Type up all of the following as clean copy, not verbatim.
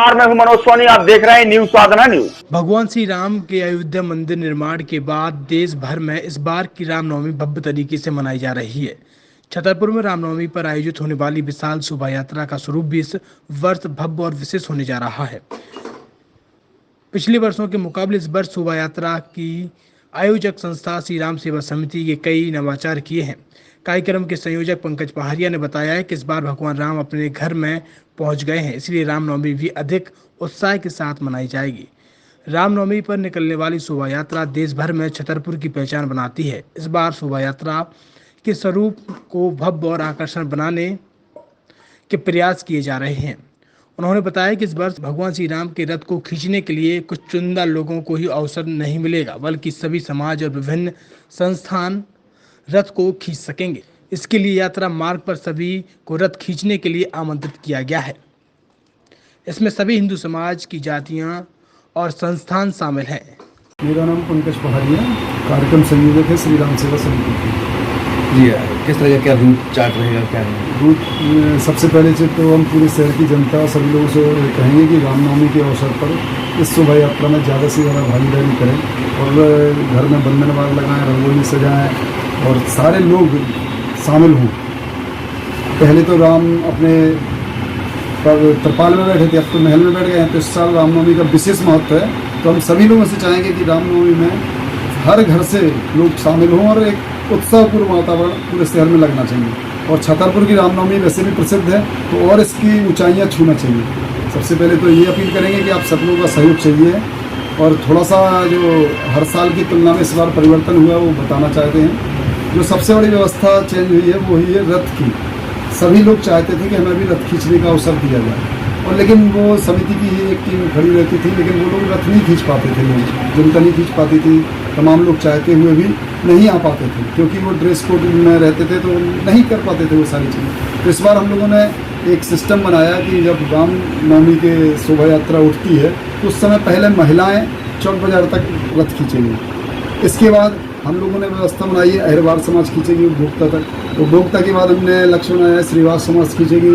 नमस्कार, मैं हूं मनोज सोनी। आप देख रहे हैं न्यूज साधना न्यूज। भगवान श्री राम के अयोध्या मंदिर निर्माण के बाद देश भर में इस बार की रामनवमी भव्य तरीके से मनाई जा रही है। छतरपुर में रामनवमी पर आयोजित होने वाली विशाल शोभा यात्रा का स्वरूप भी इस वर्ष भव्य और विशेष होने जा रहा है। पिछले वर्षों के मुकाबले इस वर्ष शोभा यात्रा की आयोजक संस्था श्री राम सेवा समिति के कई नवाचार किए हैं। कार्यक्रम के संयोजक पंकज पहाड़िया ने बताया है कि इस बार भगवान राम अपने घर में पहुंच गए हैं, इसलिए रामनवमी भी अधिक उत्साह के साथ मनाई जाएगी। रामनवमी पर निकलने वाली शोभा यात्रा देश भर में छतरपुर की पहचान बनाती है। इस बार शोभा यात्रा के स्वरूप को भव्य और आकर्षण बनाने के प्रयास किए जा रहे हैं। उन्होंने बताया कि इस वर्ष भगवान श्री राम के रथ को खींचने के लिए कुछ चुनिंदा लोगों को ही अवसर नहीं मिलेगा, बल्कि सभी समाज और विभिन्न संस्थान रथ को खींच सकेंगे। इसके लिए यात्रा मार्ग पर सभी को रथ खींचने के लिए आमंत्रित किया गया है। इसमें सभी हिंदू समाज की जातियां और संस्थान शामिल हैं। मेरा नाम पंकज पहाड़िया, कार्यक्रम संयोजक है श्री राम सेवा समिति की। जी, किस तरह का क्या रूट चार्ट रहेगा, क्या रूट सबसे पहले से तो हम पूरे शहर की जनता सभी लोगों से कहेंगे कि रामनवमी के अवसर पर इस शोभा यात्रा में ज़्यादा से ज़्यादा भागीदारी करें और घर में बंधन बाग लगाएं, रंगोली सजाएं और सारे लोग शामिल हों। पहले तो राम अपने तरपाल में बैठे थे, अब तो महल में बैठ गए हैं, तो इस साल रामनवमी का विशेष महत्व है। तो हम सभी लोगों से चाहेंगे कि रामनवमी में हर घर से लोग शामिल हों और एक उत्साहपूर्ण वातावरण पूरे शहर में लगना चाहिए। और छतरपुर की रामनवमी वैसे भी प्रसिद्ध है, तो और इसकी ऊंचाइयां छूना चाहिए। सबसे पहले तो ये अपील करेंगे कि आप सब लोगों का सहयोग चाहिए और थोड़ा सा जो हर साल की तुलना में इस बार परिवर्तन हुआ वो बताना चाहते हैं। जो सबसे बड़ी व्यवस्था चेंज हुई है वो हुई है रथ की। सभी लोग चाहते थे कि हमें भी रथ खींचने का अवसर दिया जाए, और लेकिन वो समिति की ही एक टीम खड़ी रहती थी, लेकिन वो लोग रथ नहीं खींच पाते थे। लोग जनता नहीं खींच पाती थी, तमाम लोग चाहते हुए भी नहीं आ पाते थे, क्योंकि वो ड्रेस कोड में रहते थे तो नहीं कर पाते थे वो सारी चीज़ें। तो इस बार हम लोगों ने एक सिस्टम बनाया कि जब रामनवमी के शोभा यात्रा उठती है तो उस समय पहले महिलाएँ चौक बाजार तक रथ खींचेंगी। इसके बाद हम लोगों ने व्यवस्था बनाई है, अहिरवार समाज खींचेगी उपभोक्ता तक, उपभोक्ता के बाद हमने लक्ष्य बनाया श्रीवास समाज खींचेगी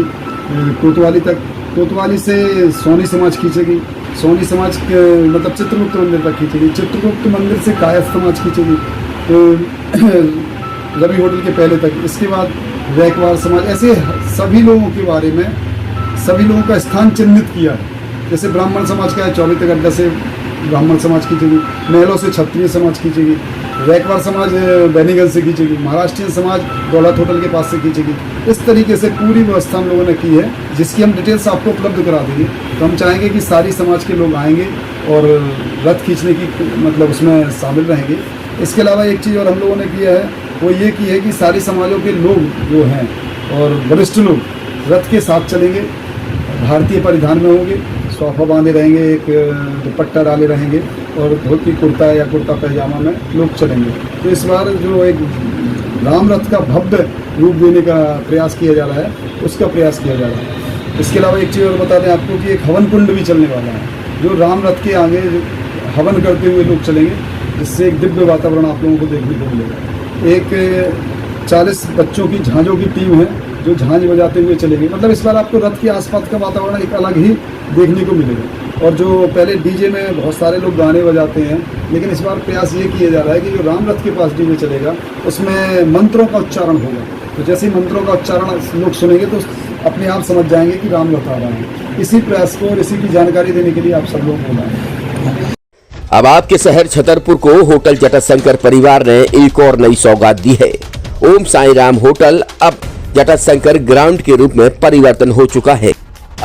कोतवाली तक, कोतवाली से सोनी समाज खींचेगी, सोनी समाज के मतलब चित्रगुप्त मंदिर तक खींचेगी, चित्रगुप्त मंदिर से कायस्थ समाज खींचेगी तो रवि होटल के पहले तक। इसके बाद रैकवार समाज, ऐसे सभी लोगों के बारे में सभी लोगों का स्थान चिन्हित किया है। जैसे ब्राह्मण समाज का है, 24 अड्डा से ब्राह्मण समाज खींचेगी, महलों से क्षत्रिय समाज खींचेगी, रैकवार समाज बैनीगंज से खींचेगी, महाराष्ट्रीयन समाज दौलत होटल के पास से खींचेगी। इस तरीके से पूरी व्यवस्था हम लोगों ने की है, जिसकी हम डिटेल्स आपको उपलब्ध करा देंगे। तो हम चाहेंगे कि सारी समाज के लोग आएंगे और रथ खींचने की मतलब उसमें शामिल रहेंगे। इसके अलावा एक चीज़ और हम लोगों ने किया है, वो ये की है कि सारी समाजों के लोग जो हैं और वरिष्ठ लोग रथ के साथ चलेंगे, भारतीय परिधान में होंगे, सोफा बांधे रहेंगे, एक दुपट्टा डाले रहेंगे और धोती कुर्ता या कुर्ता पैजामा में लोग चलेंगे। तो इस बार जो एक राम रथ का भव्य रूप देने का प्रयास किया जा रहा है, उसका प्रयास किया जा रहा है। इसके अलावा एक चीज़ और बता दें आपको कि एक हवन कुंड भी चलने वाला है, जो राम रथ के आगे हवन करते हुए लोग चलेंगे, जिससे एक दिव्य वातावरण आप लोगों को देखने को मिलेगा। एक 40 बच्चों की झांझों की टीम है जो झांझ बजाते हुए चलेंगे। मतलब इस बार आपको रथ के आसपास का वातावरण एक अलग ही देखने को मिलेगा। और जो पहले डीजे में बहुत सारे लोग गाने बजाते हैं, लेकिन इस बार प्रयास ये किया जा रहा है कि जो राम रथ के पास डीजे चलेगा उसमें मंत्रों का उच्चारण होगा। तो जैसे ही मंत्रों का उच्चारण लोग सुनेंगे तो अपने आप समझ जाएंगे कि राम रथ आ रहा है। इसी प्रयास को और इसी की जानकारी देने के लिए आप सब लोग बोला है। अब आपके शहर छतरपुर को होटल जटाशंकर परिवार ने एक और नई सौगात दी है। ओम साई राम होटल अब जटाशंकर ग्राउंड के रूप में परिवर्तन हो चुका है।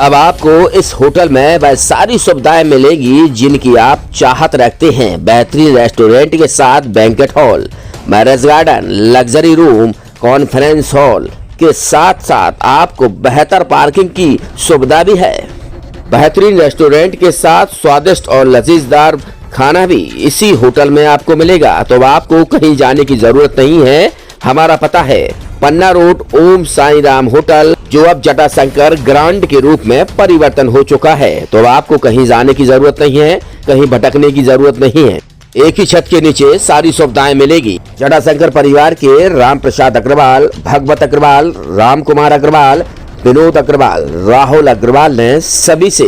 अब आपको इस होटल में वह सारी सुविधाएं मिलेगी जिनकी आप चाहत रखते हैं। बेहतरीन रेस्टोरेंट के साथ banquet hall, marriage garden, luxury room, conference hall के साथ साथ आपको बेहतर पार्किंग की सुविधा भी है। बेहतरीन रेस्टोरेंट के साथ स्वादिष्ट और लजीजदार खाना भी इसी होटल में आपको मिलेगा। तो आपको कहीं जाने की जरूरत नहीं है। हमारा पता है पन्ना रोड ओम साई राम होटल, जो अब जटाशंकर ग्रांड के रूप में परिवर्तन हो चुका है। तो आपको कहीं जाने की जरूरत नहीं है, कहीं भटकने की जरूरत नहीं है। एक ही छत के नीचे सारी सुविधाएं मिलेगी। जटाशंकर परिवार के राम प्रसाद अग्रवाल, भगवत अग्रवाल, राम कुमार अग्रवाल, विनोद अग्रवाल, राहुल अग्रवाल ने सभी से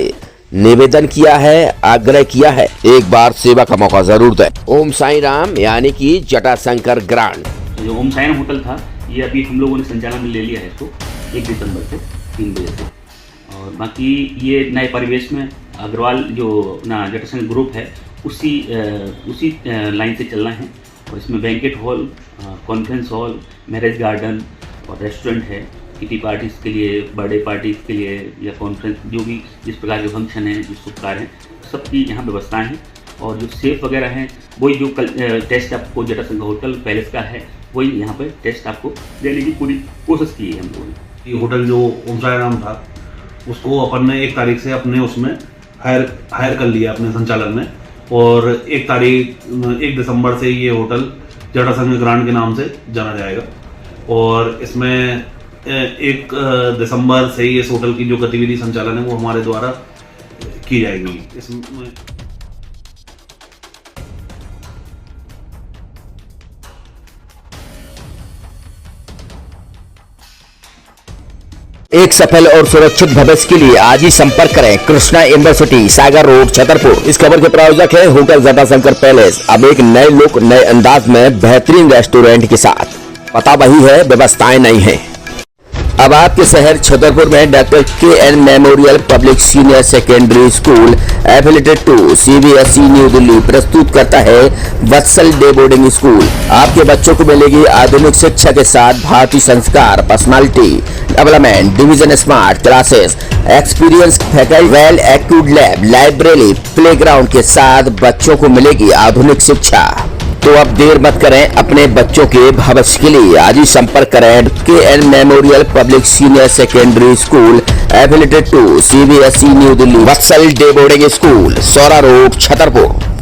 निवेदन किया है, आग्रह किया है, एक बार सेवा का मौका जरूर दें। ओम साई राम यानी कि जटाशंकर ग्रांड। जो ओम साई राम होटल था, ये अभी हम लोगों ने संचालन में ले लिया है इसको 1 दिसंबर से 3 बजे से। और बाकी ये नए परिवेश में अग्रवाल जो ना जटाशंकर ग्रुप है उसी लाइन से चलना है। और इसमें banquet hall, conference hall, marriage garden और रेस्टोरेंट है। किटी पार्टीज़ के लिए, बर्थडे पार्टीज़ के लिए या कॉन्फ्रेंस, जो भी जिस प्रकार के फंक्शन हैं, जो शुभ कार्य हैं, सबकी यहाँ व्यवस्थाएँ हैं। और जो सेफ वगैरह हैं वही जो टेस्ट आपको जटाशंकर होटल पैलेस का है, वही यहाँ पर टेस्ट आपको देने की पूरी कोशिश की है हम लोगों ने। ये होटल जो ओम साई राम था उसको अपन ने 1 तारीख से अपने उसमें हायर कर लिया अपने संचालन में। और 1 दिसंबर से ये होटल जटाशंकर ग्रांड के नाम से जाना जाएगा। और इसमें 1 दिसंबर से ही इस होटल की जो गतिविधि संचालन है वो हमारे द्वारा की जाएगी। इसमें एक सफल और सुरक्षित भविष्य के लिए आज ही संपर्क करें कृष्णा यूनिवर्सिटी, सागर रोड, छतरपुर। इस खबर के प्रायोजक है होटल जटाशंकर पैलेस, अब एक नए लुक, नए अंदाज में बेहतरीन रेस्टोरेंट के साथ। पता वही है, व्यवस्थाएं नहीं है। अब आपके शहर छतरपुर में doctor K N. Memorial public senior secondary school affiliated to CBSE new Delhi प्रस्तुत करता है वत्सल डे बोर्डिंग स्कूल। आपके बच्चों को मिलेगी आधुनिक शिक्षा के साथ भारतीय संस्कार, personality development, division smart classes, experience faculty, well accrued lab, library, playground के साथ बच्चों को मिलेगी आधुनिक शिक्षा। तो अब देर मत करें, अपने बच्चों के भविष्य के लिए आज ही संपर्क करें K N. Memorial public senior secondary school affiliated to CBSE new Delhi, Vatsal day boarding school, Saura road, Chhatarpur.